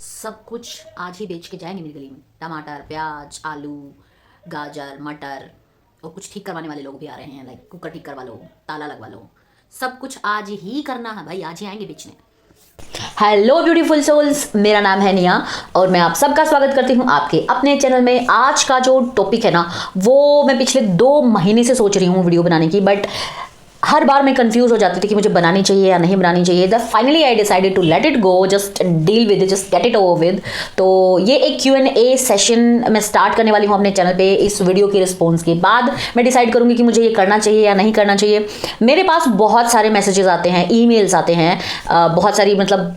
सब कुछ आज ही बेच के जाएंगे मेरी गली में। टमाटर, प्याज, आलू, गाजर, मटर और कुछ ठीक करवाने वाले लोग भी आ रहे हैं, लाइक कुकर ठीक करवा लो, ताला लगवा लो। सब कुछ आज ही करना है भाई, आज ही आएंगे बेचने। हेलो ब्यूटीफुल सोल्स, मेरा नाम है निया और मैं आप सबका स्वागत करती हूँ आपके अपने चैनल में। आज का जो टॉपिक है ना, वो मैं पिछले 2 महीने से सोच रही हूँ वीडियो बनाने की, बट हर बार मैं कंफ्यूज हो जाती थी कि मुझे बनानी चाहिए या नहीं बनानी चाहिए। The finally I decided to let it go, just deal with it, just get it over with. तो ये एक Q&A सेशन मैं स्टार्ट करने वाली हूँ अपने चैनल पे। इस वीडियो के रिस्पॉन्स के बाद मैं डिसाइड करूँगी कि मुझे ये करना चाहिए या नहीं करना चाहिए। मेरे पास बहुत सारे मैसेजेस आते हैं, ईमेल्स आते हैं, बहुत सारी मतलब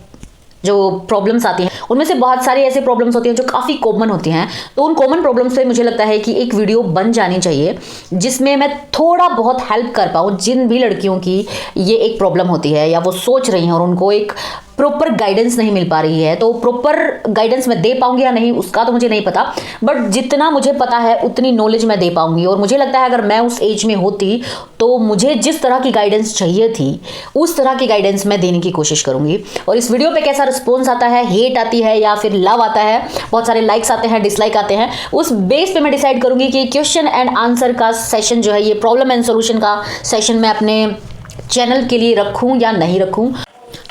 जो प्रॉब्लम्स आती हैं, उनमें से बहुत सारी ऐसे प्रॉब्लम्स होती हैं जो काफ़ी कॉमन होती हैं। तो उन कॉमन प्रॉब्लम्स पे मुझे लगता है कि एक वीडियो बन जानी चाहिए जिसमें मैं थोड़ा बहुत हेल्प कर पाऊँ जिन भी लड़कियों की ये एक प्रॉब्लम होती है या वो सोच रही हैं और उनको एक प्रॉपर गाइडेंस नहीं मिल पा रही है। तो प्रॉपर गाइडेंस मैं दे पाऊंगी या नहीं उसका तो मुझे नहीं पता, बट जितना मुझे पता है उतनी नॉलेज मैं दे पाऊंगी। और मुझे लगता है अगर मैं उस एज में होती तो मुझे जिस तरह की गाइडेंस चाहिए थी उस तरह की गाइडेंस मैं देने की कोशिश करूंगी। और इस वीडियो पे कैसा रिस्पॉन्स आता है, हेट आती है या फिर लव आता है, बहुत सारे लाइक्स आते हैं, डिसलाइक आते हैं, उस बेस पे मैं डिसाइड करूंगी कि क्वेश्चन एंड आंसर का सेशन जो है, ये प्रॉब्लम एंड सोल्यूशन का सेशन मैं अपने चैनल के लिए रखूं या नहीं रखूं।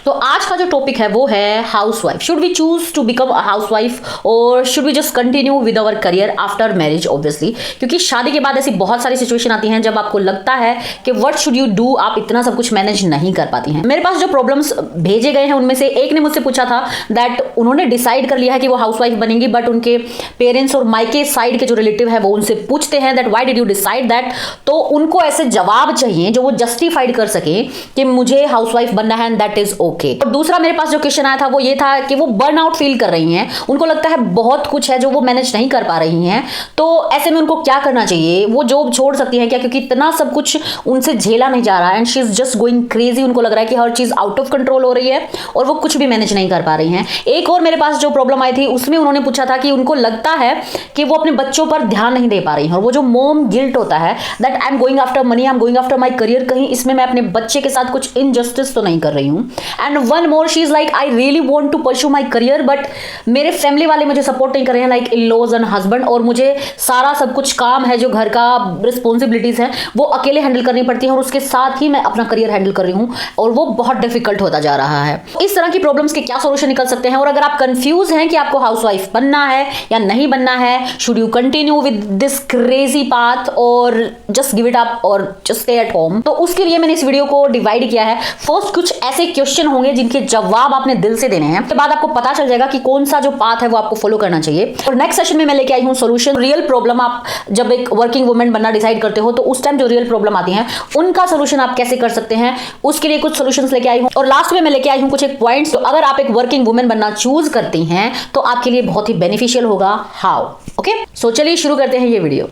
तो आज का जो टॉपिक है वो है housewife. Should we choose to become a housewife और should we just continue with our career after marriage. Obviously, क्योंकि शादी के बाद ऐसी बहुत सारी सिचुएशन आती हैं जब आपको लगता है कि व्हाट शुड यू डू, आप इतना सब कुछ मैनेज नहीं कर पाती हैं। मेरे पास जो प्रॉब्लम्स भेजे गए हैं उनमें से एक ने मुझसे पूछा था दैट उन्होंने डिसाइड कर लिया है कि वो हाउसवाइफ बनेंगी, बट उनके पेरेंट्स और मायके साइड के जो रिलेटिव है वो उनसे पूछते हैं that why did you decide that. तो उनको ऐसे जवाब चाहिए जो वो जस्टिफाइड कर सके कि मुझे हाउसवाइफ बनना है एंड दैट इज ओके। और दूसरा मेरे पास जो क्वेश्चन आया था वो ये था कि वो बर्न आउट फील कर रही हैं, उनको लगता है बहुत कुछ है जो वो मैनेज नहीं कर पा रही हैं, तो ऐसे में उनको क्या करना चाहिए, वो जॉब छोड़ सकती हैं क्या, क्योंकि इतना सब कुछ उनसे झेला नहीं जा रहा है and she is just going crazy. उनको लग रहा है कि हर चीज आउट ऑफ कंट्रोल हो रही है और वो कुछ भी मैनेज नहीं कर पा रही हैं। एक और मेरे पास जो प्रॉब्लम आई थी उसमें उन्होंने पूछा था कि उनको लगता है कि वो अपने बच्चों पर ध्यान नहीं दे पा रही हैं, और वो जो मॉम गिल्ट होता है that I am going after money, I am going after my career, कहीं इसमें मैं अपने बच्चे के साथ कुछ इनजस्टिस तो नहीं कर रही हूँ। And one more, she is like I really want to pursue my career but मेरे फैमिली वाले मुझे सपोर्ट नहीं कर रहे हैं, like in laws and husband, और मुझे सारा सब कुछ काम है जो घर का रिस्पॉन्सिबिलिटीज है वो अकेले हैंडल करनी पड़ती है और उसके साथ ही मैं अपना करियर हैंडल कर रही हूँ और वो बहुत डिफिकल्ट होता जा रहा है। इस तरह की प्रॉब्लम्स के क्या सोल्यूशन निकल सकते हैं, और अगर आप कंफ्यूज हैं कि आपको हाउसवाइफ बनना है या नहीं बनना है, should you continue with this crazy path और जस्ट गिव इट अप और जस्ट स्टे एट होम, तो उसके लिए मैंने इस वीडियो को डिवाइड किया है। फर्स्ट कुछ ऐसे क्वेश्चन होंगे जिनके जवाब आपने दिल से देने हैं, उसके बाद आपको पता चल जाएगा कि कौन सा जो पाथ है वो आपको फॉलो करना चाहिए। और नेक्स्ट सेशन में मैं लेके आई हूं सॉल्यूशन, रियल प्रॉब्लम। आप जब एक वर्किंग वुमेन बनना डिसाइड करते हो तो उस टाइम जो रियल प्रॉब्लम आती हैं उनका सॉल्यूशन आप कैसे कर सकते हैं, उसके लिए कुछ सॉल्यूशंस लेके आई हूं। और लास्ट में मैं लेके आई हूं कुछ एक पॉइंट्स, तो अगर आप एक वर्किंग वुमेन बनना चूज करती हैं तो आपके लिए बहुत ही बेनिफिशियल होगा। हाउ? ओके, सो चलिए शुरू करते हैं ये वीडियो।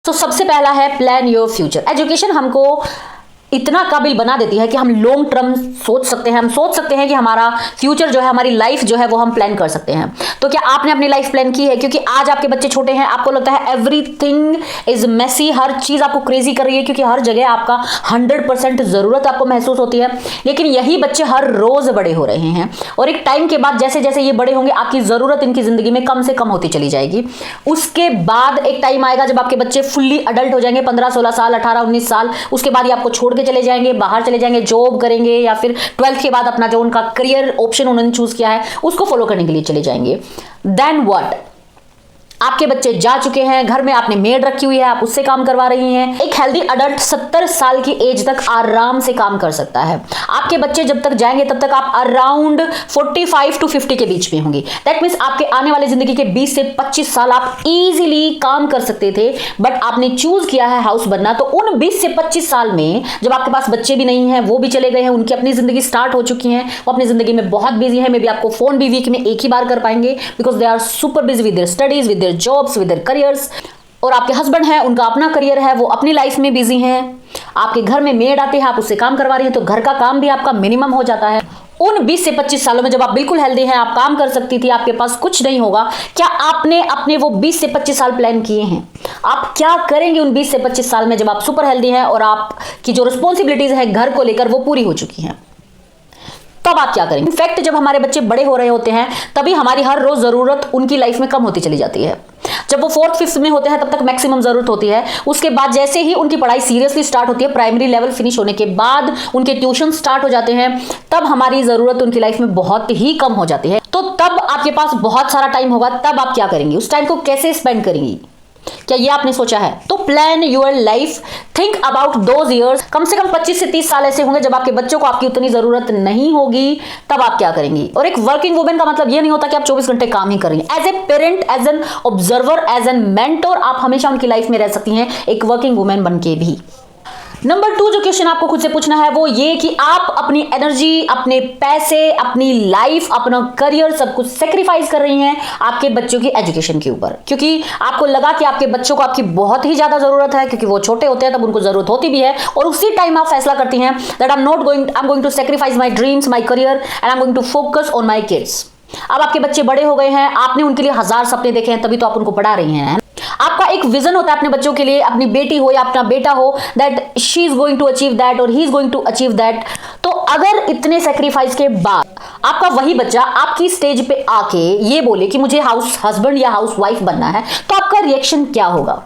तो सबसे पहला है प्लान योर फ्यूचर। एजुकेशन हमको इतना काबिल बना देती है कि हम लॉन्ग टर्म सोच सकते हैं, हम सोच सकते हैं कि हमारा फ्यूचर जो है, हमारी लाइफ जो है वो हम प्लान कर सकते हैं। तो क्या आपने अपनी लाइफ प्लान की है? क्योंकि आज आपके बच्चे छोटे हैं, आपको लगता है एवरीथिंग इज मेसी, हर चीज आपको क्रेजी कर रही है क्योंकि हर जगह आपका 100% जरूरत आपको महसूस होती है। लेकिन यही बच्चे हर रोज बड़े हो रहे हैं और एक टाइम के बाद जैसे जैसे ये बड़े होंगे आपकी जरूरत इनकी जिंदगी में कम से कम होती चली जाएगी। उसके बाद एक टाइम आएगा जब आपके बच्चे फुल्ली अडल्ट हो जाएंगे, 15-16 साल, 18-19 साल, उसके बाद ये आपको छोड़ चले जाएंगे, बाहर चले जाएंगे, जॉब करेंगे या फिर 12th के बाद अपना जो उनका करियर ऑप्शन उन्होंने चूज किया है उसको फॉलो करने के लिए चले जाएंगे। Then what? आपके बच्चे जा चुके हैं, घर में आपने मेड रखी हुई है, आप उससे काम करवा रही हैं। एक हेल्दी अडल्ट 70 साल की एज तक आराम से काम कर सकता है। आपके बच्चे जब तक जाएंगे तब तक आप अराउंड 45 to 50 के बीच में होंगी। दैट मीन्स आपके आने वाले जिंदगी के 20 से 25 साल आप इजीली काम कर सकते थे, बट आपने चूज किया है हाउस बनना। तो उन 20 से 25 साल में जब आपके पास बच्चे भी नहीं हैं, वो भी चले गए हैं, उनकी अपनी जिंदगी स्टार्ट हो चुकी है, वो अपनी जिंदगी में बहुत बिजी है, मे बी आपको फोन भी वीक में एक ही बार कर पाएंगे because they are super busy with their studies, with their jobs, with their careers. और आपके हस्बैंड है, उनका अपना करियर है, वो अपनी लाइफ में बिजी हैं। आपके घर में मेड आती है, आप उससे काम करवा रही हैं, तो घर का काम भी आपका मिनिमम हो जाता है। उन 20 से 25 सालों में जब आप बिल्कुल हेल्दी हैं, आप काम कर सकती थी, आपके पास कुछ नहीं होगा, क्या आपने अपने वो 20 से 25 साल प्लान किए हैं? आप क्या करेंगे उन 20 से 25 साल में जब आप सुपर हेल्दी हैं और आपकी जो रिस्पॉन्सिबिलिटीज है घर को लेकर वो पूरी हो चुकी हैं? तब आप क्या करेंगे? इनफैक्ट जब हमारे बच्चे बड़े हो रहे होते हैं तभी हमारी हर रोज जरूरत उनकी लाइफ में कम होती चली जाती है। जब वो 4th 5th में होते हैं तब तक मैक्सिमम जरूरत होती है। उसके बाद जैसे ही उनकी पढ़ाई सीरियसली स्टार्ट होती है, प्राइमरी लेवल फिनिश होने के बाद उनके ट्यूशन स्टार्ट हो जाते हैं, तब हमारी जरूरत उनकी लाइफ में बहुत ही कम हो जाती है। तो तब आपके पास बहुत सारा टाइम होगा, तब आप क्या करेंगी? उस टाइम को कैसे स्पेंड करेंगी? क्या ये आपने सोचा है? तो plan your life, think about those years. कम से कम 25 से 30 साल ऐसे होंगे जब आपके बच्चों को आपकी उतनी जरूरत नहीं होगी, तब आप क्या करेंगी? और एक वर्किंग वुमेन का मतलब ये नहीं होता कि आप 24 घंटे काम ही कर रही हैं। As a parent, as an observer, as a mentor, आप हमेशा उनकी लाइफ में रह सकती हैं एक वर्किंग वुमेन बन के भी। नंबर 2 जो क्वेश्चन आपको खुद से पूछना है वो ये कि आप अपनी एनर्जी, अपने पैसे, अपनी लाइफ, अपना करियर सब कुछ सेक्रीफाइस कर रही हैं आपके बच्चों की एजुकेशन के ऊपर, क्योंकि आपको लगा कि आपके बच्चों को आपकी बहुत ही ज्यादा जरूरत है, क्योंकि वो छोटे होते हैं तब उनको जरूरत होती भी है, और उसी टाइम आप फैसला करती हैं that I am going to sacrifice my dreams, my career and I am going to focus on my kids. अब आपके बच्चे बड़े हो गए हैं, आपने उनके लिए 1000 सपने देखे हैं, तभी तो आप उनको पढ़ा रही हैं। आपका एक विजन होता है अपने बच्चों के लिए, अपनी बेटी हो या अपना बेटा हो, that she is going to achieve that और he is going to achieve that. तो अगर इतने सेक्रीफाइस के बाद आपका वही बच्चा आपकी स्टेज पे आके ये बोले कि मुझे हाउस हस्बैंड या हाउस वाइफ बनना है, तो आपका रिएक्शन क्या होगा?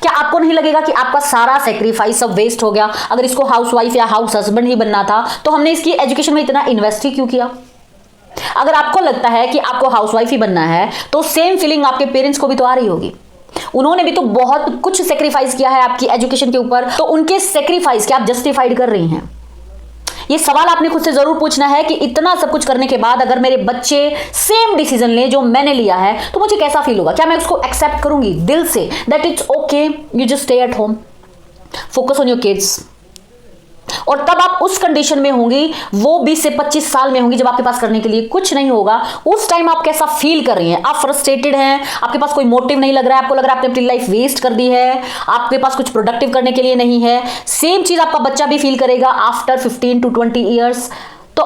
क्या आपको नहीं लगेगा कि आपका सारा सेक्रीफाइस सब वेस्ट हो गया? अगर इसको हाउस वाइफ या हाउस हस्बैंड ही बनना था तो हमने इसकी एजुकेशन में इतना इन्वेस्ट ही क्यों किया? अगर आपको लगता है कि आपको हाउसवाइफ ही बनना है तो सेम फीलिंग आपके पेरेंट्स को भी तो आ रही होगी। उन्होंने भी तो बहुत कुछ सेक्रीफाइस किया है आपकी एजुकेशन के ऊपर, तो उनके सेक्रीफाइस क्या आप जस्टिफाइड कर रही हैं? ये सवाल आपने खुद से जरूर पूछना है कि इतना सब कुछ करने के बाद अगर मेरे बच्चे सेम डिसीजन ले जो मैंने लिया है तो मुझे कैसा फील होगा? क्या मैं उसको एक्सेप्ट करूंगी दिल say that it's okay, you just stay at home, focus on your kids? और तब आप उस कंडीशन में होंगी, वो 20 से 25 साल में होंगी जब आपके पास करने के लिए कुछ नहीं होगा। उस टाइम आप कैसा फील कर रही हैं? आप फ्रस्ट्रेटेड हैं, आपके पास कोई मोटिव नहीं लग रहा है, आपको लग रहा है आपने अपनी लाइफ वेस्ट कर दी है, आपके पास कुछ प्रोडक्टिव करने के लिए नहीं है। सेम चीज आपका बच्चा भी फील करेगा आफ्टर 15 to 20 ईयर्स। तो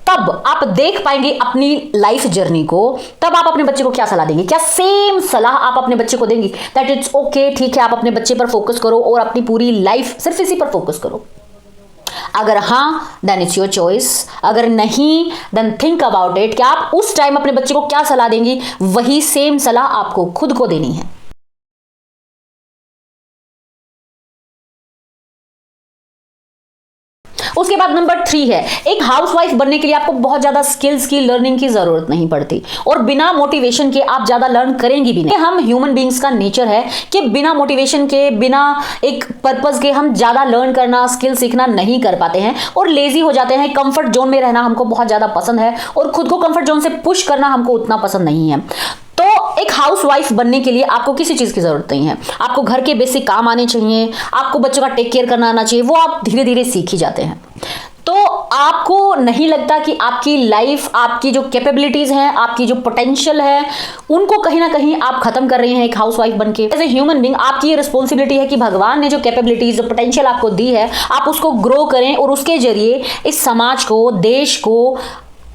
तब आप देख पाएंगे अपनी लाइफ जर्नी को, तब आप अपने बच्चे को क्या सलाह देंगे? क्या सेम सलाह आप अपने बच्चे को देंगी दैट इट्स ओके, ठीक है, आप अपने बच्चे पर फोकस करो और अपनी पूरी लाइफ सिर्फ इसी पर फोकस करो? अगर हाँ, देन इट्स योर चॉइस। अगर नहीं, देन थिंक अबाउट इट कि आप उस टाइम अपने बच्चे को क्या सलाह देंगी। वही सेम सलाह आपको खुद को देनी है। उसके बाद नंबर 3 है, एक हाउसवाइफ बनने के लिए आपको बहुत ज्यादा स्किल्स की, लर्निंग की जरूरत नहीं पड़ती, और बिना मोटिवेशन के आप ज्यादा लर्न करेंगी भी नहीं। हम ह्यूमन बींग्स का नेचर है कि बिना मोटिवेशन के, बिना एक पर्पस के हम ज्यादा लर्न करना, स्किल सीखना नहीं कर पाते हैं और लेजी हो जाते हैं। कंफर्ट जोन में रहना हमको बहुत ज्यादा पसंद है और खुद को कंफर्ट जोन से पुश करना हमको उतना पसंद नहीं है। तो एक हाउसवाइफ बनने के लिए आपको किसी चीज की जरूरत नहीं है। आपको घर के बेसिक काम आने चाहिए, आपको बच्चों का टेक केयर करना आना चाहिए, वो आप धीरे धीरे सीख ही जाते हैं। तो आपको नहीं लगता कि आपकी लाइफ, आपकी जो कैपेबिलिटीज हैं, आपकी जो पोटेंशियल है, उनको कहीं ना कहीं आप खत्म कर रही हैं एक हाउसवाइफ बनके? एज ए ह्यूमन बीइंग आपकी ये रिस्पॉन्सिबिलिटी है कि भगवान ने जो कैपेबिलिटीज, जो पोटेंशियल आपको दी है, आप उसको ग्रो करें और उसके जरिए इस समाज को, देश को,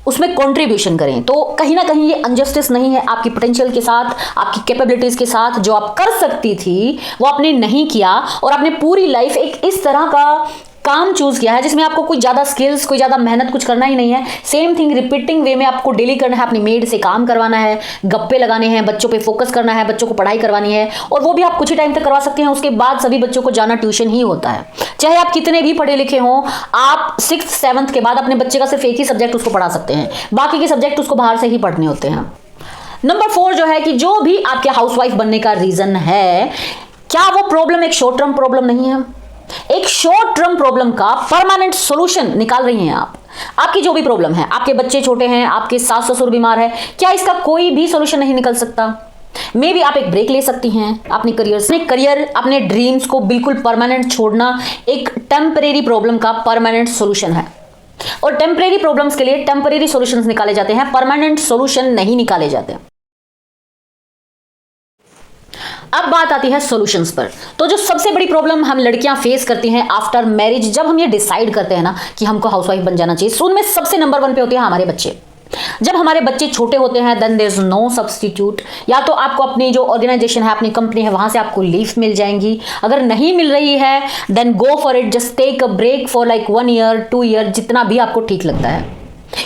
उसमें कंट्रीब्यूशन करें। तो कहीं ना कहीं ये अनजस्टिस नहीं है आपकी पोटेंशियल के साथ, आपकी कैपेबिलिटीज के साथ? जो आप कर सकती थी वो आपने नहीं किया और आपने पूरी लाइफ एक इस तरह का काम चूज किया है जिसमें आपको कोई ज्यादा स्किल्स, कोई ज्यादा मेहनत कुछ करना ही नहीं है। सेम थिंग रिपीटिंग वे में आपको डेली करना है, अपनी मेड से काम करवाना है, गप्पे लगाने हैं, बच्चों पे फोकस करना है, बच्चों को पढ़ाई करवानी है, और वो भी आप कुछ ही टाइम तक करवा सकते हैं। उसके बाद सभी बच्चों को जाना ट्यूशन ही होता है। चाहे आप कितने भी पढ़े लिखे हों, आप 6th 7th के बाद अपने बच्चे का सिर्फ एक ही सब्जेक्ट उसको पढ़ा सकते हैं, बाकी के सब्जेक्ट उसको बाहर से ही पढ़ने होते हैं। नंबर 4 जो है कि जो भी आपके हाउसवाइफ बनने का रीजन है, क्या वो प्रॉब्लम एक शॉर्ट टर्म प्रॉब्लम नहीं है? एक शॉर्ट टर्म प्रॉब्लम का परमानेंट सॉल्यूशन निकाल रही हैं आप। आपकी जो भी प्रॉब्लम है, आपके बच्चे छोटे हैं, आपके सास ससुर बीमार है, क्या इसका कोई भी सॉल्यूशन नहीं निकल सकता? मे बी आप एक ब्रेक ले सकती हैं अपने करियर से। अपने ड्रीम्स को बिल्कुल परमानेंट छोड़ना एक टेम्परेरी प्रॉब्लम का परमानेंट सॉल्यूशन है, और टेम्परेरी प्रॉब्लम्स के लिए टेम्परेरी सॉल्यूशंस निकाले जाते हैं, परमानेंट सॉल्यूशन नहीं निकाले जाते। अब बात आती है सॉल्यूशंस पर। तो जो सबसे बड़ी प्रॉब्लम हम लड़कियां फेस करती हैं आफ्टर मैरिज, जब हम ये डिसाइड करते हैं ना कि हमको हाउसवाइफ बन जाना चाहिए, उनमें सबसे नंबर 1 पे होते हैं हमारे बच्चे। जब हमारे बच्चे छोटे होते हैं then there is no substitute. या तो आपको अपनी जो ऑर्गेनाइजेशन है, अपनी कंपनी है, वहां से आपको लीव मिल जाएंगी। अगर नहीं मिल रही है then go for it, just take a break for like 1 year 2 year, जितना भी आपको ठीक लगता है।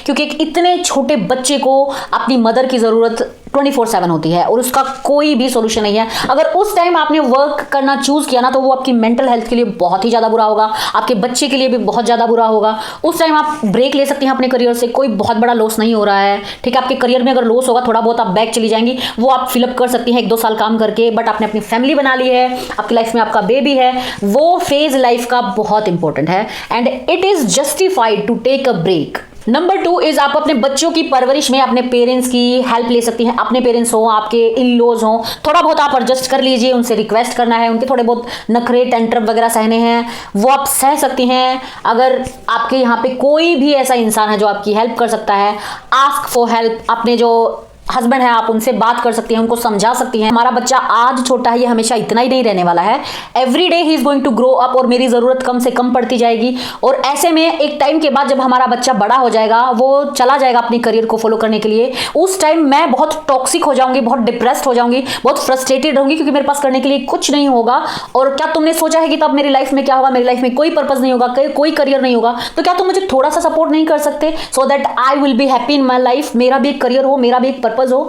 क्योंकि एक इतने छोटे बच्चे को अपनी मदर की ज़रूरत 24/7 होती है और उसका कोई भी सोल्यूशन नहीं है। अगर उस टाइम आपने वर्क करना चूज़ किया ना, तो वो आपकी मेंटल हेल्थ के लिए बहुत ही ज़्यादा बुरा होगा, आपके बच्चे के लिए भी बहुत ज़्यादा बुरा होगा। उस टाइम आप ब्रेक ले सकती हैं अपने करियर से, कोई बहुत बड़ा लॉस नहीं हो रहा है, ठीक है। आपके करियर में अगर लॉस होगा थोड़ा बहुत, आप बैक चली जाएंगी, वो आप फिलअप कर सकती हैं 1-2 साल काम करके, बट आपने अपनी फैमिली बना ली है, आपकी लाइफ में आपका बेबी है। वो फेज लाइफ का बहुत इंपॉर्टेंट है and it is justified to take a break. Number 2 is आप अपने बच्चों की परवरिश में अपने पेरेंट्स की हेल्प ले सकती हैं। अपने पेरेंट्स हो, आपके इन लॉज हो, थोड़ा बहुत आप एडजस्ट कर लीजिए, उनसे रिक्वेस्ट करना है, उनके थोड़े बहुत नखरे टेंट्रम वगैरह सहने हैं वो आप सह सकती हैं। अगर आपके यहाँ पे कोई भी ऐसा इंसान है जो आपकी हेल्प कर सकता है, आस्क फॉर हेल्प। अपने जो हस्बैंड है आप उनसे बात कर सकती हैं, उनको समझा सकती हैं हमारा बच्चा आज छोटा है, ये हमेशा इतना ही नहीं रहने वाला है, every day he is going to grow up और मेरी ज़रूरत कम से कम पड़ती जाएगी। और ऐसे में एक टाइम के बाद जब हमारा बच्चा बड़ा हो जाएगा, वो चला जाएगा अपने करियर को फॉलो करने के लिए, उस टाइम मैं बहुत टॉक्सिक हो जाऊंगी, बहुत डिप्रेस्ड हो जाऊंगी, बहुत फ्रस्ट्रेटेड रहूंगी, क्योंकि मेरे पास करने के लिए कुछ नहीं होगा। और क्या तुमने सोचा है कि तब मेरी लाइफ में क्या होगा? मेरी लाइफ में कोई पर्पस नहीं होगा, कोई करियर नहीं होगा, तो क्या तुम मुझे थोड़ा सा सपोर्ट नहीं कर सकते so that I will be happy in my life? मेरा भी एक करियर हो, मेरा भी एक पर्पस हो।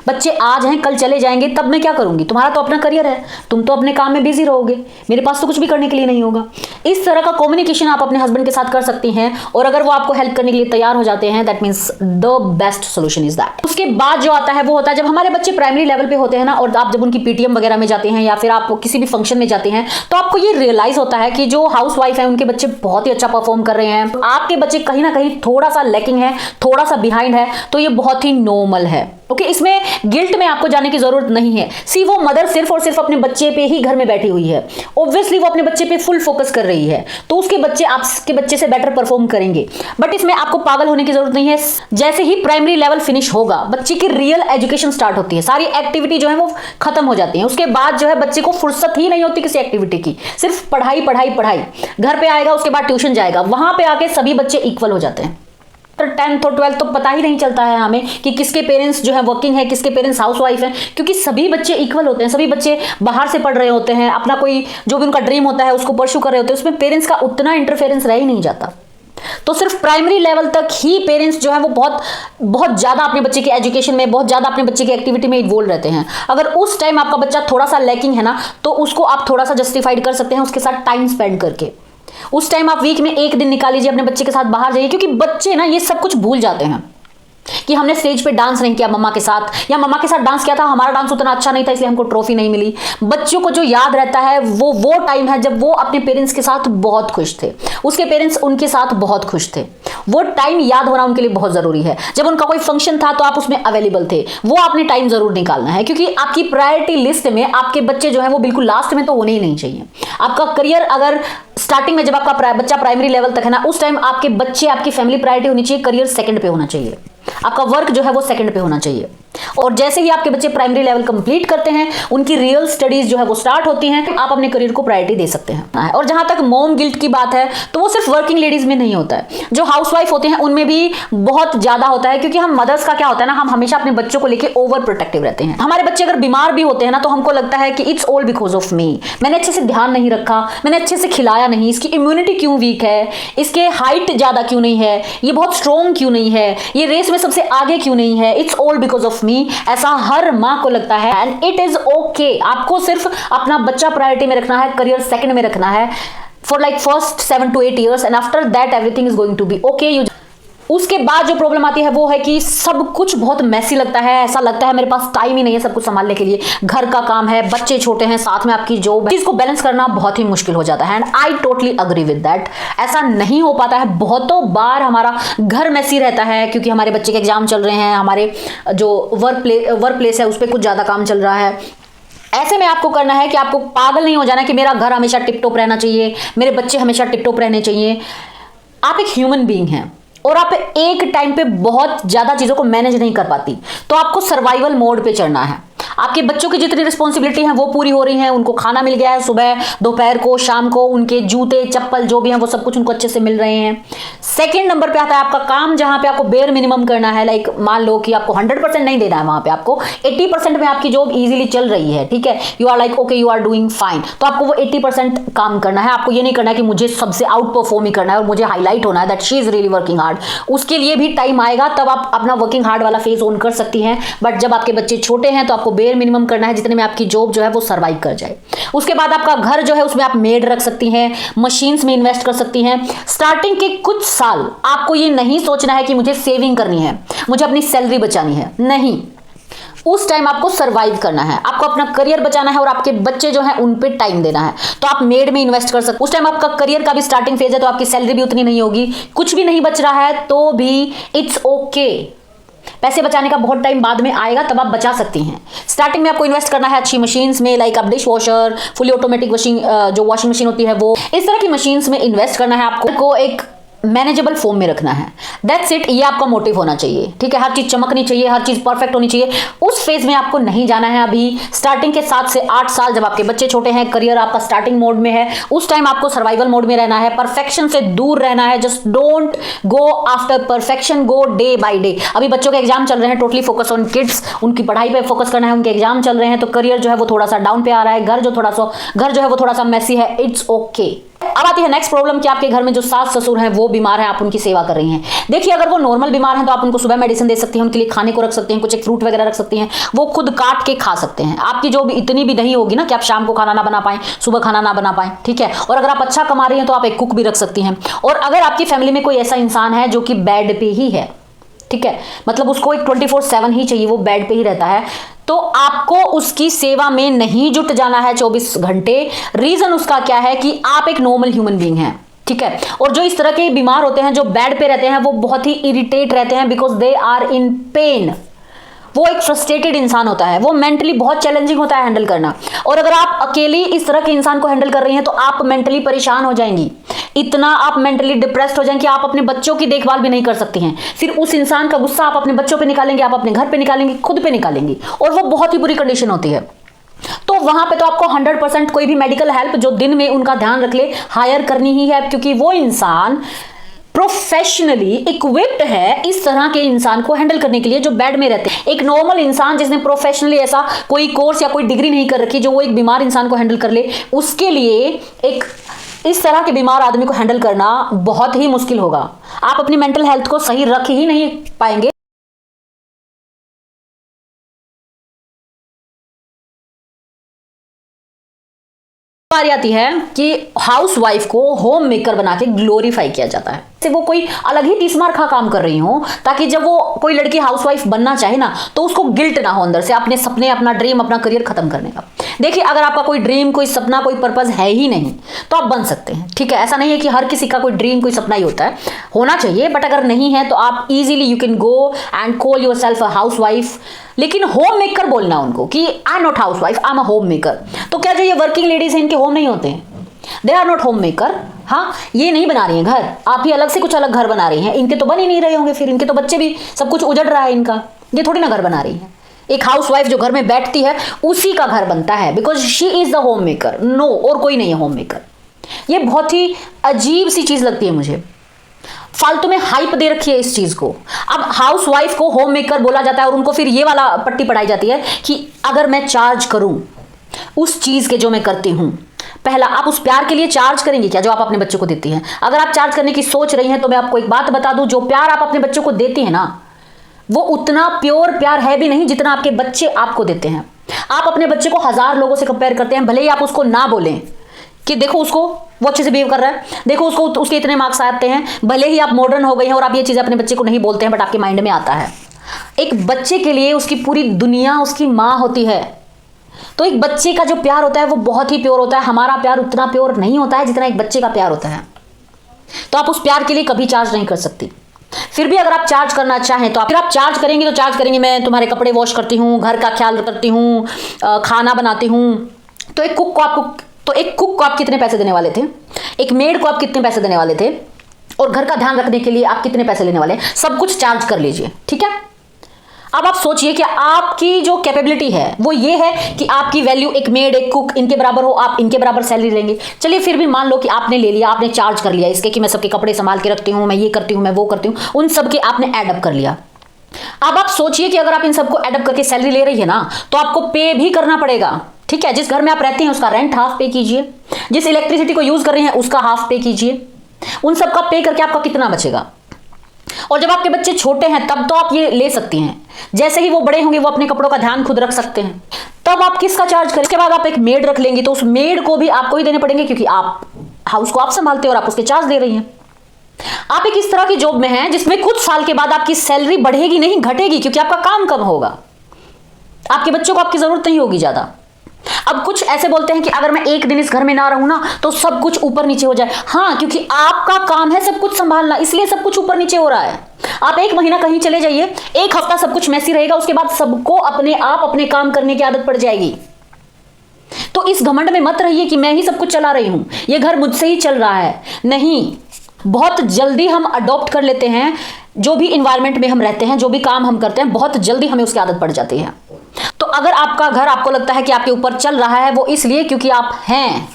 बच्चे आज हैं कल चले जाएंगे, तब मैं क्या करूंगी? तुम्हारा तो अपना करियर है, तुम तो अपने काम में बिजी रहोगे, मेरे पास तो कुछ भी करने के लिए नहीं होगा। इस तरह का कम्युनिकेशन आप अपने हस्बैंड के साथ कर सकती हैं, और अगर वो आपको हेल्प करने के लिए तैयार हो जाते हैं, that means the best solution is that. उसके बाद जो आता है वो होता है जब हमारे बच्चे प्राइमरी लेवल पे होते हैं ना, और आप जब उनकी पीटीएम वगैरह में जाते हैं या फिर आप किसी भी फंक्शन में जाते हैं, तो आपको ये रियलाइज होता है कि जो हाउस वाइफ है उनके बच्चे बहुत ही अच्छा परफॉर्म कर रहे हैं, आपके बच्चे कहीं ना कहीं थोड़ा सा लैकिंग है, थोड़ा सा बिहाइंड है, तो ये बहुत ही नॉर्मल है। ओके, इसमें गिल्ट में आपको जाने की जरूरत नहीं है। सी वो मदर सिर्फ और सिर्फ अपने बच्चे पे ही घर में बैठी हुई है, ऑब्वियसली वो अपने बच्चे पे फुल फोकस कर रही है, तो उसके बच्चे आपके बच्चे से बेटर परफॉर्म करेंगे। बट इसमें आपको पागल होने की जरूरत नहीं है। जैसे ही प्राइमरी लेवल फिनिश होगा, बच्चे की रियल एजुकेशन स्टार्ट होती है, सारी एक्टिविटी जो है वो खत्म हो जाती है। उसके बाद जो है बच्चे को फुर्सत ही नहीं होती किसी एक्टिविटी की, सिर्फ पढ़ाई पढ़ाई पढ़ाई। घर पे आएगा, उसके बाद ट्यूशन जाएगा, वहां पे आके सभी बच्चे इक्वल हो जाते हैं। 10th और 12th तो पता ही नहीं चलता है हमें कि किसके पेरेंट्स जो है वर्किंग है, किसके पेरेंट्स हाउसवाइफ हैं, क्योंकि सभी बच्चे इक्वल होते हैं, सभी बच्चे बाहर से पढ़ रहे होते हैं, अपना कोई जो भी उनका ड्रीम होता है उसको परस्यू कर रहे होते हैं, उसमें पेरेंट्स का उतना इंटरफेरेंस रह ही नहीं जाता। तो सिर्फ प्राइमरी लेवल तक ही पेरेंट्स जो है वो बहुत बहुत ज्यादा अपने बच्चे की एजुकेशन में, बहुत ज्यादा अपने बच्चे की एक्टिविटी में इन्वॉल्व रहते हैं। अगर उस टाइम आपका बच्चा थोड़ा सा लैकिंग है ना, तो उसको आप थोड़ा सा जस्टिफाइड कर सकते हैं उसके साथ टाइम स्पेंड करके। उस टाइम आप वीक में एक दिन निकाल लीजिए, अपने बच्चे के साथ बाहर जाइए, क्योंकि बच्चे ना ये सब कुछ भूल जाते हैं कि हमने स्टेज पे डांस नहीं किया मम्मा के साथ, या मम्मा के साथ डांस किया था, हमारा डांस उतना अच्छा नहीं था इसलिए हमको ट्रॉफी नहीं मिली। बच्चों को जो याद रहता है वो टाइम है जब वो अपने पेरेंट्स के साथ बहुत खुश थे, उसके पेरेंट्स उनके साथ बहुत खुश थे। वो टाइम याद होना उनके लिए बहुत जरूरी है। जब उनका कोई फंक्शन था तो आप उसमें अवेलेबल थे, वो आपने टाइम जरूर निकालना है, क्योंकि आपकी प्रायोरिटी लिस्ट में आपके बच्चे जो है वो बिल्कुल लास्ट में तो होने ही नहीं चाहिए। आपका करियर अगर स्टार्टिंग में जब आपका बच्चा प्राइमरी लेवल तक है ना, उस टाइम आपके बच्चे आपकी फैमिली प्रायोरिटी होनी चाहिए, करियर सेकंड पे होना चाहिए, आपका वर्क जो है वो सेकंड पे होना चाहिए। और जैसे ही आपके बच्चे प्राइमरी लेवल कंप्लीट करते हैं, उनकी रियल स्टडीज जो है वो स्टार्ट होती हैं, आप अपने करियर को प्रायोरिटी दे सकते हैं। और जहां तक मॉम गिल्ट की बात है, तो वो सिर्फ वर्किंग लेडीज में नहीं होता है, जो हाउसवाइफ होते हैं उनमें भी बहुत ज्यादा होता है। क्योंकि हम मदर्स का क्या होता है ना, हम हमेशा अपने बच्चों को लेकर ओवर प्रोटेक्टिव रहते हैं। हमारे बच्चे अगर बीमार भी होते हैं ना, तो हमको लगता है कि it's all because of me, मैंने अच्छे से ध्यान नहीं रखा, मैंने अच्छे से खिलाया नहीं, इसकी इम्यूनिटी क्यों वीक है, इसके हाइट ज्यादा क्यों नहीं है, ये बहुत स्ट्रॉन्ग क्यों नहीं है, ये रेस में सबसे आगे क्यों नहीं है, it's all because of me. ऐसा हर मां को लगता है, एंड इट इज ओके। आपको सिर्फ अपना बच्चा प्रायोरिटी में रखना है, करियर सेकंड में रखना है for like first 7 to 8 years, and after that everything is going to be okay. उसके बाद जो प्रॉब्लम आती है वो है कि सब कुछ बहुत मैसी लगता है, ऐसा लगता है मेरे पास टाइम ही नहीं है सब कुछ संभालने के लिए, घर का काम है, बच्चे छोटे हैं, साथ में आपकी जॉब है, इसको बैलेंस करना बहुत ही मुश्किल हो जाता है। And I totally agree with that, ऐसा नहीं हो पाता है। बहुतों बार हमारा घर मैसी रहता है क्योंकि हमारे बच्चे के एग्जाम चल रहे हैं, हमारे जो वर्क प्लेस है उस पर कुछ ज्यादा काम चल रहा है। ऐसे में आपको करना है कि आपको पागल नहीं हो जाना कि मेरा घर हमेशा टिप टॉप रहना चाहिए, मेरे बच्चे हमेशा टिप टॉप रहने चाहिए। आप एक ह्यूमन बीइंग हैं और आप एक टाइम पे बहुत ज्यादा चीजों को मैनेज नहीं कर पाती, तो आपको सर्वाइवल मोड पे चढ़ना है। आपके बच्चों की जितनी रिस्पॉन्सिबिलिटी है वो पूरी हो रही है, उनको खाना मिल गया है, सुबह दोपहर को शाम को उनके जूते चप्पल जो भी हैं वो सब कुछ उनको अच्छे से मिल रहे हैं। सेकंड नंबर पे आता है आपका काम, जहां पे आपको बेयर मिनिमम करना है। लाइक मान लो कि आपको 100% नहीं देना है, वहां पे आपको 80% में आपकी जॉब इजीली चल रही है, ठीक है, you are like okay, you are doing fine, तो आपको वो 80% काम करना है। आपको ये नहीं करना है कि मुझे सबसे आउट परफॉर्म ही करना है और मुझे हाईलाइट होना है that she is really working hard. उसके लिए भी टाइम आएगा, तब आप अपना वर्किंग हार्ड वाला फेज ऑन कर सकती हैं। बट जब आपके बच्चे छोटे हैं तो आपको बेयर मिनिमम करना है जितने में आपकी जॉब जो है वो सर्वाइव कर जाए। उसके बाद आपका घर जो है उसमें आप मेड रख सकती हैं, मशीन्स में इन्वेस्ट कर सकती हैं। स्टार्टिंग के कुछ साल आपको ये नहीं सोचना है कि मुझे सेविंग करनी है, मुझे अपनी सैलरी बचानी है, नहीं, उस टाइम आपको सरवाइव करना है, आपको अपना करियर बचाना है और आपके बच्चे जो हैं उन पे टाइम देना है। तो आप मेड में इन्वेस्ट कर सकते, उस टाइम आपका करियर का भी स्टार्टिंग फेज है, तो आपकी सैलरी भी उतनी नहीं होगी, कुछ भी नहीं बच रहा है तो भी इट्स ओके। पैसे बचाने का बहुत टाइम बाद में आएगा, तब आप बचा सकती हैं। स्टार्टिंग में आपको इन्वेस्ट करना है अच्छी मशीन्स में, लाइक आप डिश वॉशर, फुली ऑटोमेटिक जो वॉशिंग मशीन होती है वो, इस तरह की मशीन्स में इन्वेस्ट करना है। आपको एक मैनेजेबल फॉर्म में रखना है, दैट्स इट। ये आपका मोटिव होना चाहिए, ठीक है, हर चीज चमकनी चाहिए, हर चीज परफेक्ट होनी चाहिए। उस फेज में आपको नहीं जाना है अभी। स्टार्टिंग के 7 से 8 साल जब आपके बच्चे छोटे हैं, करियर आपका स्टार्टिंग मोड में है, उस टाइम आपको सर्वाइवल मोड में रहना है, परफेक्शन से दूर रहना है। Just don't go after perfection, go day by day. अभी बच्चों के एग्जाम चल रहे हैं, टोटली फोकस ऑन किड्स, उनकी पढ़ाई पे फोकस करना है, उनके एग्जाम चल रहे हैं, तो करियर जो है वो थोड़ा सा डाउन पे आ रहा है, घर जो है वो थोड़ा सा मैसी है, इट्स ओके। अब आती है नेक्स्ट प्रॉब्लम कि आपके घर में जो सास ससुर हैं वो बीमार हैं, आप उनकी सेवा कर रही हैं। देखिए, अगर वो नॉर्मल बीमार हैं तो आप उनको सुबह मेडिसिन दे सकती हैं, उनके लिए खाने को रख सकते हैं, कुछ एक फ्रूट वगैरह रख सकती हैं, वो खुद काट के खा सकते हैं। आपकी जो इतनी भी नहीं होगी ना कि आप शाम को खाना ना बना पाएं, सुबह खाना ना बना पाएं, ठीक है। और अगर आप अच्छा कमा रही हैं तो आप एक कुक भी रख सकती हैं। और अगर आपकी फैमिली में कोई ऐसा इंसान है जो कि बेड पे ही है, ठीक है, मतलब उसको एक 24/7 ही चाहिए, वो बेड पे ही रहता है, तो आपको उसकी सेवा में नहीं जुट जाना है 24 घंटे। रीजन उसका क्या है कि आप एक नॉर्मल ह्यूमन बीइंग हैं, ठीक है। और जो इस तरह के बीमार होते हैं, जो बेड पे रहते हैं, वो बहुत ही इरिटेट रहते हैं because they are in pain. वो एक फ्रस्ट्रेटेड इंसान होता है, वो मेंटली बहुत चैलेंजिंग होता है हैंडल करना। और अगर आप अकेली इस तरह के इंसान को हैंडल कर रही हैं तो आप मेंटली परेशान हो जाएंगी, इतना आप मेंटली डिप्रेस्ड हो जाएंगे कि आप अपने बच्चों की देखभाल भी नहीं कर सकती हैं। फिर उस इंसान का गुस्सा आप अपने बच्चों पे निकालेंगे, आप अपने घर पे निकालेंगे, खुद पे निकालेंगे, और वो बहुत ही बुरी कंडीशन होती है। तो वहां पे तो आपको 100% कोई भी मेडिकल हेल्प जो दिन में उनका ध्यान रख ले हायर करनी ही है, क्योंकि वो इंसान प्रोफेशनली इक्विप्ड है इस तरह के इंसान को हैंडल करने के लिए जो बेड में रहते हैं। एक नॉर्मल इंसान जिसने प्रोफेशनली ऐसा कोई कोर्स या कोई डिग्री नहीं कर रखी, जो वो एक बीमार इंसान को हैंडल कर ले, उसके लिए एक इस तरह के बीमार आदमी को हैंडल करना बहुत ही मुश्किल होगा। आप अपनी मेंटल हेल्थ को सही रख ही नहीं पाएंगे। बारी आती है कि हाउसवाइफ को होम मेकर बना के ग्लोरीफाई किया जाता है, से वो कोई अलग ही 30 मार खा काम कर रही हो, ताकि जब वो कोई लड़की हाउसवाइफ बनना चाहे ना तो उसको गिल्ट ना हो अंदर से अपने सपने, अपना ड्रीम, अपना करियर खत्म करने का। देखिए, अगर आपका कोई ड्रीम, कोई सपना, कोई पर्पस है ही नहीं तो आप बन सकते हैं, ठीक है। ऐसा नहीं है कि हर किसी का कोई ड्रीम, कोई सपना ही होता है, होना चाहिए, बट अगर नहीं है तो आप easily you can go and call your self a housewife. लेकिन होम मेकर बोलना उनको कि I am not housewife, I am a home maker. तो क्या जो ये वर्किंग लेडीज हैं इनके होम नहीं होते हैं? They are not home maker. हाँ, ये नहीं बना रही हैं घर, आप ही अलग से कुछ अलग घर बना रही हैं। इनके तो बन ही नहीं रहे होंगे, फिर इनके तो बच्चे भी सब कुछ उजड़ रहा है इनका, ये थोड़ी ना घर बना रही है। एक हाउसवाइफ जो घर में बैठती है उसी का घर बनता है, because she is the home maker, no, और कोई नहीं है होम मेकर। ये बहुत ही अजीब सी चीज लगती है मुझे, फालतू में हाइप दे रखी है इस चीज को। अब हाउसवाइफ को होम मेकर बोला जाता है और उनको फिर ये वाला पट्टी पढ़ाई जाती है कि अगर मैं चार्ज करूं उस चीज के जो मैं करती हूं, पहला, आप उस प्यार के लिए चार्ज करेंगे क्या जो आप अपने बच्चों को देती हैं? अगर आप चार्ज करने की सोच रही हैं तो मैं आपको एक बात बता दूं, जो प्यार आप अपने बच्चों को देती हैं ना, वो उतना प्योर प्यार है भी नहीं जितना आपके बच्चे आपको देते हैं। आप अपने बच्चे को 1000 लोगों से कंपेयर करते हैं, भले ही आप उसको ना बोलें कि देखो उसको वो अच्छे से बिहेव कर रहा है, देखो उसको उसके इतने मार्क्स आते हैं, भले ही आप मॉडर्न हो गए हैं और आप ये चीज़ें अपने बच्चे को नहीं बोलते हैं, बट आपके माइंड में आता है। एक बच्चे के लिए उसकी पूरी दुनिया उसकी माँ होती है, तो एक बच्चे का जो प्यार होता है वो बहुत ही प्योर होता है। हमारा प्यार उतना प्योर नहीं होता है जितना एक बच्चे का प्यार होता है। तो आप उस प्यार के लिए कभी चार्ज नहीं कर सकती। फिर भी अगर आप चार्ज करना चाहें तो आप चार्ज करेंगे, तो चार्ज करेंगे मैं तुम्हारे कपड़े वॉश करती हूँ, घर का ख्याल करती हूँ, खाना बनाती हूँ। तो एक कुक को आप कितने पैसे देने वाले थे? एक मेड को आप कितने पैसे देने वाले थे? और घर का ध्यान रखने के लिए आप कितने पैसे लेने वाले हैं? सब कुछ चार्ज कर लीजिए, ठीक है। अब आप सोचिए कि आपकी जो कैपेबिलिटी है वो ये है कि आपकी वैल्यू एक मेड एक कुक इनके बराबर हो, आप इनके बराबर सैलरी लेंगे। चलिए फिर भी मान लो कि आपने ले लिया, आपने चार्ज कर लिया इसके कि मैं सबके कपड़े संभाल के रखती हूँ, मैं ये करती हूँ, मैं वो करती हूँ, उन सबके आपने एडअप कर लिया। अब आप सोचिए कि अगर आप इन सबको एडअप करके सैलरी ले रही है ना, तो आपको पे भी करना पड़ेगा। ठीक है, जिस घर में आप रहते हैं उसका रेंट हाफ पे कीजिए, जिस इलेक्ट्रिसिटी को यूज कर रहे हैं उसका हाफ पे कीजिए, उन सबका पे करके आपका कितना बचेगा। और जब आपके बच्चे छोटे हैं तब तो आप ये ले सकती हैं, जैसे ही वो बड़े होंगे वो अपने कपड़ों का ध्यान खुद रख सकते हैं, तब आप किसका चार्ज करें। इसके बाद आप एक मेड रख लेंगी तो उस मेड को भी आपको ही देने पड़ेंगे, क्योंकि आप हाउस को आप संभालते हो और आप उसके चार्ज दे रही हैं। आप एक इस तरह की जॉब में हैं जिसमें कुछ साल के बाद आपकी सैलरी बढ़ेगी नहीं घटेगी, क्योंकि आपका काम कम होगा, आपके बच्चों को आपकी जरूरत नहीं होगी ज्यादा। अब कुछ ऐसे बोलते हैं कि अगर मैं एक दिन इस घर में ना रहूं ना तो सब कुछ ऊपर नीचे हो जाए। हाँ, क्योंकि आपका काम है सब कुछ संभालना, इसलिए सब कुछ ऊपर नीचे हो रहा है। आप एक महीना कहीं चले जाइए, एक हफ्ता सब कुछ मैसी रहेगा, उसके बाद सबको अपने आप अपने काम करने की आदत पड़ जाएगी। तो इस घमंड में मत रहिए कि मैं ही सब कुछ चला रही हूं, ये घर मुझसे ही चल रहा है। नहीं, बहुत जल्दी हम अडॉप्ट कर लेते हैं, जो भी इन्वायरमेंट में हम रहते हैं, जो भी काम हम करते हैं, बहुत जल्दी हमें उसकी आदत पड़ जाती है। तो अगर आपका घर आपको लगता है कि आपके ऊपर चल रहा है, वो इसलिए क्योंकि आप हैं।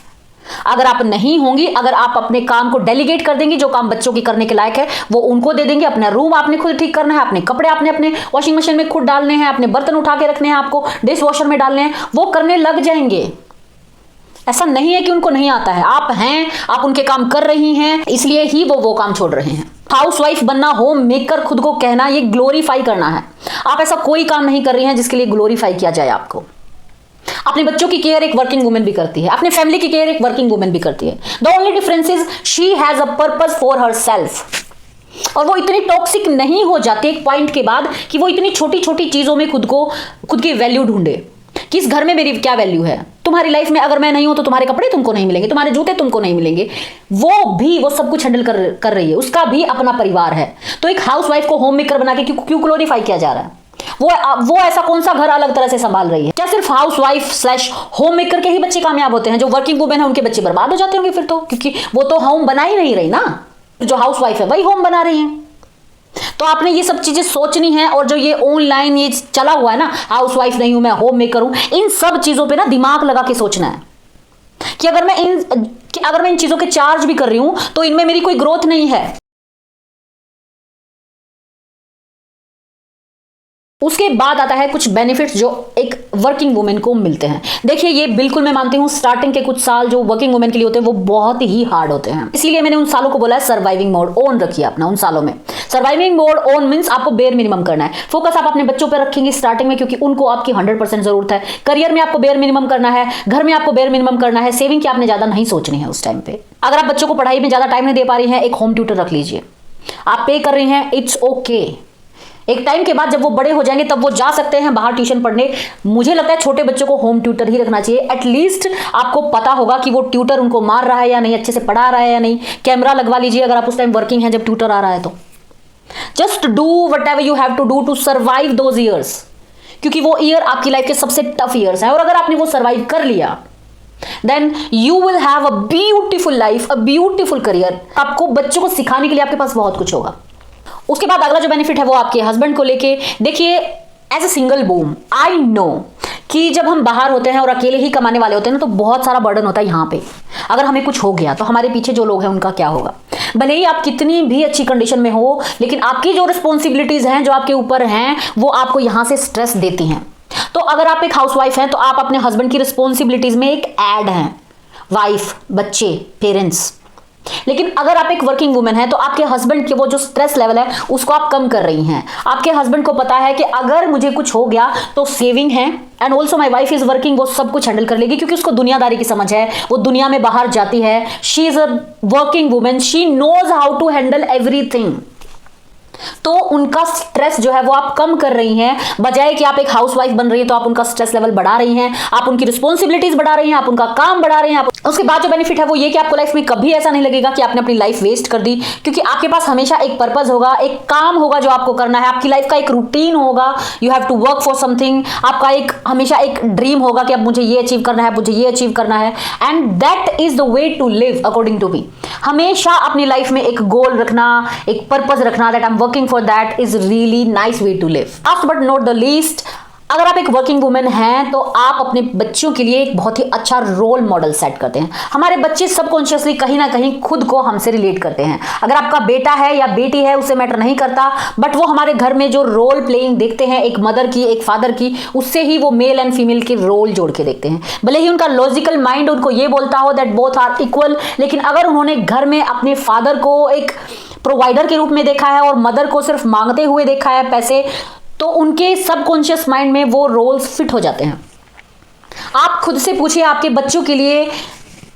अगर आप नहीं होंगी, अगर आप अपने काम को डेलीगेट कर देंगी, जो काम बच्चों की करने के लायक है वो उनको दे देंगे, अपना रूम आपने खुद ठीक करना है, अपने कपड़े आपने अपने वॉशिंग मशीन में खुद डालने हैं, अपने बर्तन उठा के रखने हैं, आपको डिश वॉशर में डालने हैं, वो करने लग जाएंगे। ऐसा नहीं है कि उनको नहीं आता है, आप हैं, आप उनके काम कर रही हैं, इसलिए ही वो काम छोड़ रहे हैं। हाउसवाइफ बनना, होम मेकर खुद को कहना, ये ग्लोरीफाई करना है। आप ऐसा कोई काम नहीं कर रही हैं जिसके लिए ग्लोरीफाई किया जाए आपको। अपने बच्चों की केयर एक वर्किंग वुमेन भी करती है, अपने फैमिली की केयर एक वर्किंग वुमेन भी करती है। The only difference is she has a purpose for her self. और वो इतनी टॉक्सिक नहीं हो जाती एक पॉइंट के बाद कि वो इतनी छोटी छोटी चीजों में खुद की वैल्यू ढूंढे कि इस घर में मेरी क्या वैल्यू है। तुम्हारी लाइफ में अगर मैं नहीं हूं तो तुम्हारे कपड़े तुमको नहीं मिलेंगे, तुम्हारे जूते तुमको नहीं मिलेंगे। वो सब कुछ हैंडल कर रही है, उसका भी अपना परिवार है। तो एक हाउसवाइफ को होम मेकर बना के क्यों ग्लोरीफाई किया जा रहा है? वो ऐसा कौन सा घर अलग तरह से संभाल रही है? क्या सिर्फ हाउसवाइफ / होम मेकर के ही बच्चे कामयाब होते हैं? जो वर्किंग वुमेन है उनके बच्चे बर्बाद हो जाते होंगे फिर तो, क्योंकि वो तो होम बना ही नहीं रही ना। जो हाउसवाइफ है वही होम बना रही है। तो आपने ये सब चीजें सोचनी है। और जो ये ऑनलाइन ये चला हुआ है ना, हाउसवाइफ नहीं हूं मैं, होम मेकर हूं, इन सब चीजों पे ना दिमाग लगा के सोचना है कि अगर मैं इन चीजों के चार्ज भी कर रही हूं तो इनमें मेरी कोई ग्रोथ नहीं है। उसके बाद आता है कुछ बेनिफिट्स जो एक वर्किंग वुमेन को मिलते हैं। देखिए, ये बिल्कुल मैं मानती हूँ स्टार्टिंग के कुछ साल जो वर्किंग वुमेन के लिए होते हैं वो बहुत ही हार्ड होते हैं, इसीलिए मैंने उन सालों को बोला है सर्वाइविंग मोड ऑन रखिए अपना। उन सालों में सर्वाइविंग मोड ऑन मींस आपको बेयर मिनिमम करना है। फोकस आप अपने बच्चों पर रखेंगे स्टार्टिंग में, क्योंकि उनको आपकी 100% जरूरत है। करियर में आपको बेयर मिनिमम करना है, घर में आपको बेयर मिनिमम करना है। सेविंग की आपने ज्यादा नहीं सोचनी है उस टाइम पे। अगर आप बच्चों को पढ़ाई में ज्यादा टाइम नहीं दे पा रही हैं, एक होम ट्यूटर रख लीजिए। आप पे कर रही हैं, इट्स ओके। एक टाइम के बाद जब वो बड़े हो जाएंगे तब वो जा सकते हैं बाहर ट्यूशन पढ़ने। मुझे लगता है छोटे बच्चों को होम ट्यूटर ही रखना चाहिए। एटलीस्ट आपको पता होगा कि वो ट्यूटर उनको मार रहा है या नहीं, अच्छे से पढ़ा रहा है या नहीं। कैमरा लगवा लीजिए अगर आप उस टाइम वर्किंग हैं जब ट्यूटर आ रहा है तो। Just do whatever you have to do to survive those years, क्योंकि वो ईयर आपकी लाइफ के सबसे टफ ईयर्स हैं। और अगर आपने वो सर्वाइव कर लिया then you will have a beautiful life, a beautiful career. आपको बच्चों को सिखाने के लिए आपके पास बहुत कुछ होगा। उसके बाद अगला जो बेनिफिट है वो आपके हस्बैंड को लेके। देखिए, as a single mom I know कि जब हम बाहर होते हैं और अकेले ही कमाने वाले होते हैं ना, तो बहुत सारा बर्डन होता है यहाँ पे। अगर हमें कुछ हो गया तो हमारे पीछे जो लोग हैं उनका क्या होगा? भले ही आप कितनी भी अच्छी कंडीशन में हो, लेकिन आपकी जो रिस्पॉन्सिबिलिटीज हैं जो आपके ऊपर हैं वो आपको यहाँ से स्ट्रेस देती हैं। तो अगर आप एक हाउसवाइफ हैं तो आप अपने हस्बैंड की रिस्पॉन्सिबिलिटीज में एक ऐड हैं, वाइफ, बच्चे, पेरेंट्स। लेकिन अगर आप एक वर्किंग वुमेन है तो आपके हस्बैंड के वो जो स्ट्रेस लेवल है उसको आप कम कर रही हैं। आपके हस्बैंड को पता है कि अगर मुझे कुछ हो गया तो सेविंग है, and also my wife is working, वो सब कुछ हैंडल कर लेगी क्योंकि उसको दुनियादारी की समझ है। वो दुनिया में बाहर जाती है, she is a working women, she knows how to handle everything. तो उनका स्ट्रेस जो है वो आप कम कर रही हैं, बजाय कि आप एक हाउसवाइफ बन रही हैं तो आप उनका स्ट्रेस लेवल बढ़ा रही हैं, आप उनकी रिस्पॉन्सिबिलिटीज बढ़ा रही हैं, आप उनका काम बढ़ा रही हैं। उसके बाद जो बेनिफिट है वो ये कि आपको लाइफ में कभी ऐसा नहीं लगेगा कि आपने अपनी लाइफ वेस्ट कर दी, क्योंकि आपके पास हमेशा एक पर्पस होगा, एक काम होगा जो आपको करना है, आपकी लाइफ का एक रूटीन होगा, you have to work for something, आपका एक हमेशा एक ड्रीम होगा कि अब मुझे ये अचीव करना है, मुझे ये अचीव करना है, and that is the way to live according to me. हमेशा अपनी लाइफ में एक गोल रखना, एक पर्पस रखना, that I am working for that is really nice way to live. Last but not the least, अगर आप एक वर्किंग वुमेन हैं तो आप अपने बच्चों के लिए एक बहुत ही अच्छा रोल मॉडल सेट करते हैं। हमारे बच्चे सबकॉन्शियसली कहीं ना कहीं खुद को हमसे रिलेट करते हैं। अगर आपका बेटा है या बेटी है उससे मैटर नहीं करता, बट वो हमारे घर में जो रोल प्लेइंग देखते हैं एक मदर की, एक फादर की, उससे ही वो मेल एंड फीमेल के रोल जोड़ के देखते हैं। भले ही उनका लॉजिकल माइंड उनको ये बोलता हो दैट बोथ आर इक्वल, लेकिन अगर उन्होंने घर में अपने फादर को एक प्रोवाइडर के रूप में देखा है और मदर को सिर्फ मांगते हुए देखा है पैसे, तो उनके सबकॉन्शियस माइंड में वो रोल्स फिट हो जाते हैं। आप खुद से पूछिए आपके बच्चों के लिए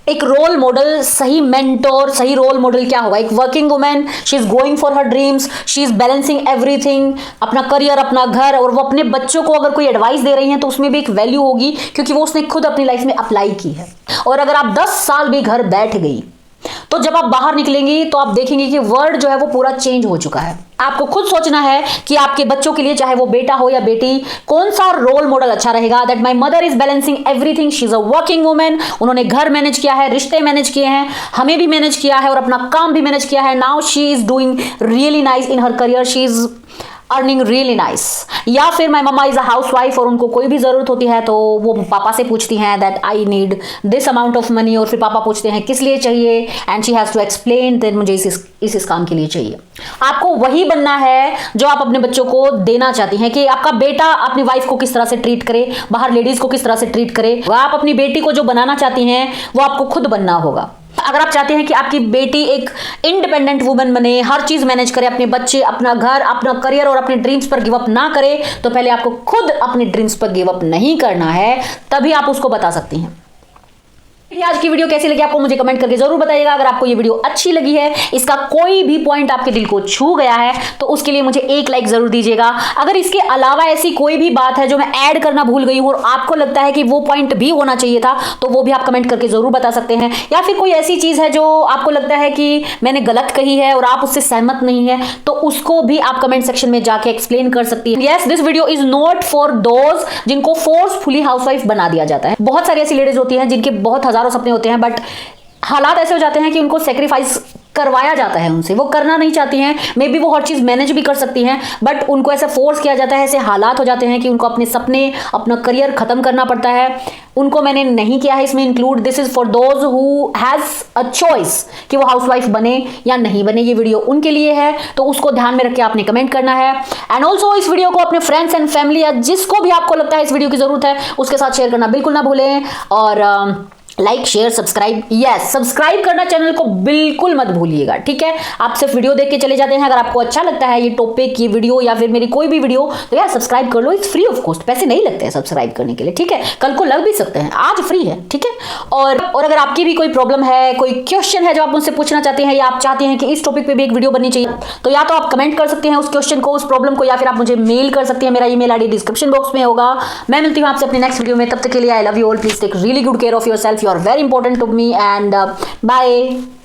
एक रोल मॉडल, सही मेंटोर, सही रोल मॉडल क्या होगा। एक working women, she is going for her dreams, she is balancing everything, अपना करियर, अपना घर, और वो अपने बच्चों को अगर कोई एडवाइस दे रही हैं तो उसमें भी एक वैल्यू होगी, क्योंकि वो उसने खुद अपनी लाइफ में अप्लाई की है। और अगर आप 10 साल भी घर बैठ गई तो जब आप बाहर निकलेंगी तो आप देखेंगे कि वर्ल्ड जो है वो पूरा चेंज हो चुका है। आपको खुद सोचना है कि आपके बच्चों के लिए, चाहे वो बेटा हो या बेटी, कौन सा रोल मॉडल अच्छा रहेगा। That my mother is balancing everything, she is a working women, उन्होंने घर मैनेज किया है, रिश्ते मैनेज किए हैं, हमें भी मैनेज किया है और अपना काम भी मैनेज किया है। Now she is doing really nice in her career, she is earning really nice. या फिर माई मम्मा इज अ हाउस वाइफ और उनको कोई भी जरूरत होती है तो वो पापा से पूछती हैं that I need this amount of money, और फिर पापा पूछते हैं किस लिए चाहिए, and she has to explain that मुझे इस काम के लिए चाहिए। आपको वही बनना है जो आप अपने बच्चों को देना चाहती हैं, कि आपका बेटा अपनी वाइफ को किस तरह से ट्रीट करे, बाहर लेडीज को किस तरह से ट्रीट करे। आप अपनी बेटी को जो बनाना चाहती हैं वो आपको खुद बनना होगा। अगर आप चाहते हैं कि आपकी बेटी एक इंडिपेंडेंट वुमन बने, हर चीज मैनेज करे, अपने बच्चे, अपना घर, अपना करियर और अपने ड्रीम्स पर गिव अप ना करे, तो पहले आपको खुद अपने ड्रीम्स पर गिव अप नहीं करना है, तभी आप उसको बता सकती हैं। आज की वीडियो कैसी लगी आपको मुझे कमेंट करके जरूर बताइएगा। अगर आपको ये वीडियो अच्छी लगी है, इसका कोई भी पॉइंट आपके दिल को छू गया है, तो उसके लिए मुझे एक लाइक जरूर दीजिएगा। अगर इसके अलावा ऐसी कोई भी बात है जो मैं ऐड करना भूल गई हूं और आपको लगता है कि वो पॉइंट भी होना चाहिए था, तो वो भी आप कमेंट करके जरूर बता सकते हैं। या फिर कोई ऐसी चीज है जो आपको लगता है कि मैंने गलत कही है और आप उससे सहमत नहीं है, तो उसको भी आप कमेंट सेक्शन में जाके एक्सप्लेन कर सकती हैं। Yes, this video is not for those जिनको फोर्सफुली हाउसवाइफ बना दिया जाता है। बहुत सारी ऐसी लेडीज होती हैं जिनके बहुत हजारों सपने होते हैं, बट हालात ऐसे हो जाते हैं कि उनको सेक्रीफाइस करवाया जाता है उनसे, वो करना नहीं चाहती हैं। मे बी वो हर चीज मैनेज भी कर सकती हैं, बट उनको ऐसा फोर्स किया जाता है, ऐसे हालात हो जाते हैं कि उनको अपने सपने, अपना करियर खत्म करना पड़ता है। उनको मैंने नहीं किया है इसमें include. This is for those who has a choice कि वो हाउसवाइफ बने या नहीं बने। ये वीडियो उनके लिए है, तो उसको ध्यान में रख के आपने कमेंट करना है। एंड ऑल्सो इस वीडियो को अपने फ्रेंड्स एंड फैमिली या जिसको भी आपको लगता है इस वीडियो की जरूरत है, उसके साथ शेयर करना बिल्कुल ना भूलें। और like, share, subscribe, yes subscribe करना चैनल को बिल्कुल मत भूलिएगा, ठीक है। आप सिर्फ वीडियो देख के चले जाते हैं। अगर आपको अच्छा लगता है ये टॉपिक, ये वीडियो या फिर मेरी कोई भी वीडियो, तो यार सब्सक्राइब कर लो। इट्स फ्री ऑफ कॉस्ट, पैसे नहीं लगते हैं सब्सक्राइब करने के लिए, ठीक है। कल को लग भी सकते हैं, आज फ्री है, ठीक है। और अगर आपकी भी कोई प्रॉब्लम है, कोई क्वेश्चन है जो आप मुझसे पूछना चाहते हैं, या आप चाहते हैं कि इस टॉपिक पे भी एक वीडियो बननी चाहिए, तो या तो आप कमेंट कर सकते हैं उस क्वेश्चन को, उस प्रॉब्लम को, या फिर आप मुझे मेल कर सकते हैं। मेरा ईमेल आईडी डिस्क्रिप्शन बॉक्स में होगा। मैं मिलती हूँ आपसे अपने नेक्स्ट वीडियो में। तब तक के लिए I love you all. Please take really good care of your self. You are very important to me, and bye.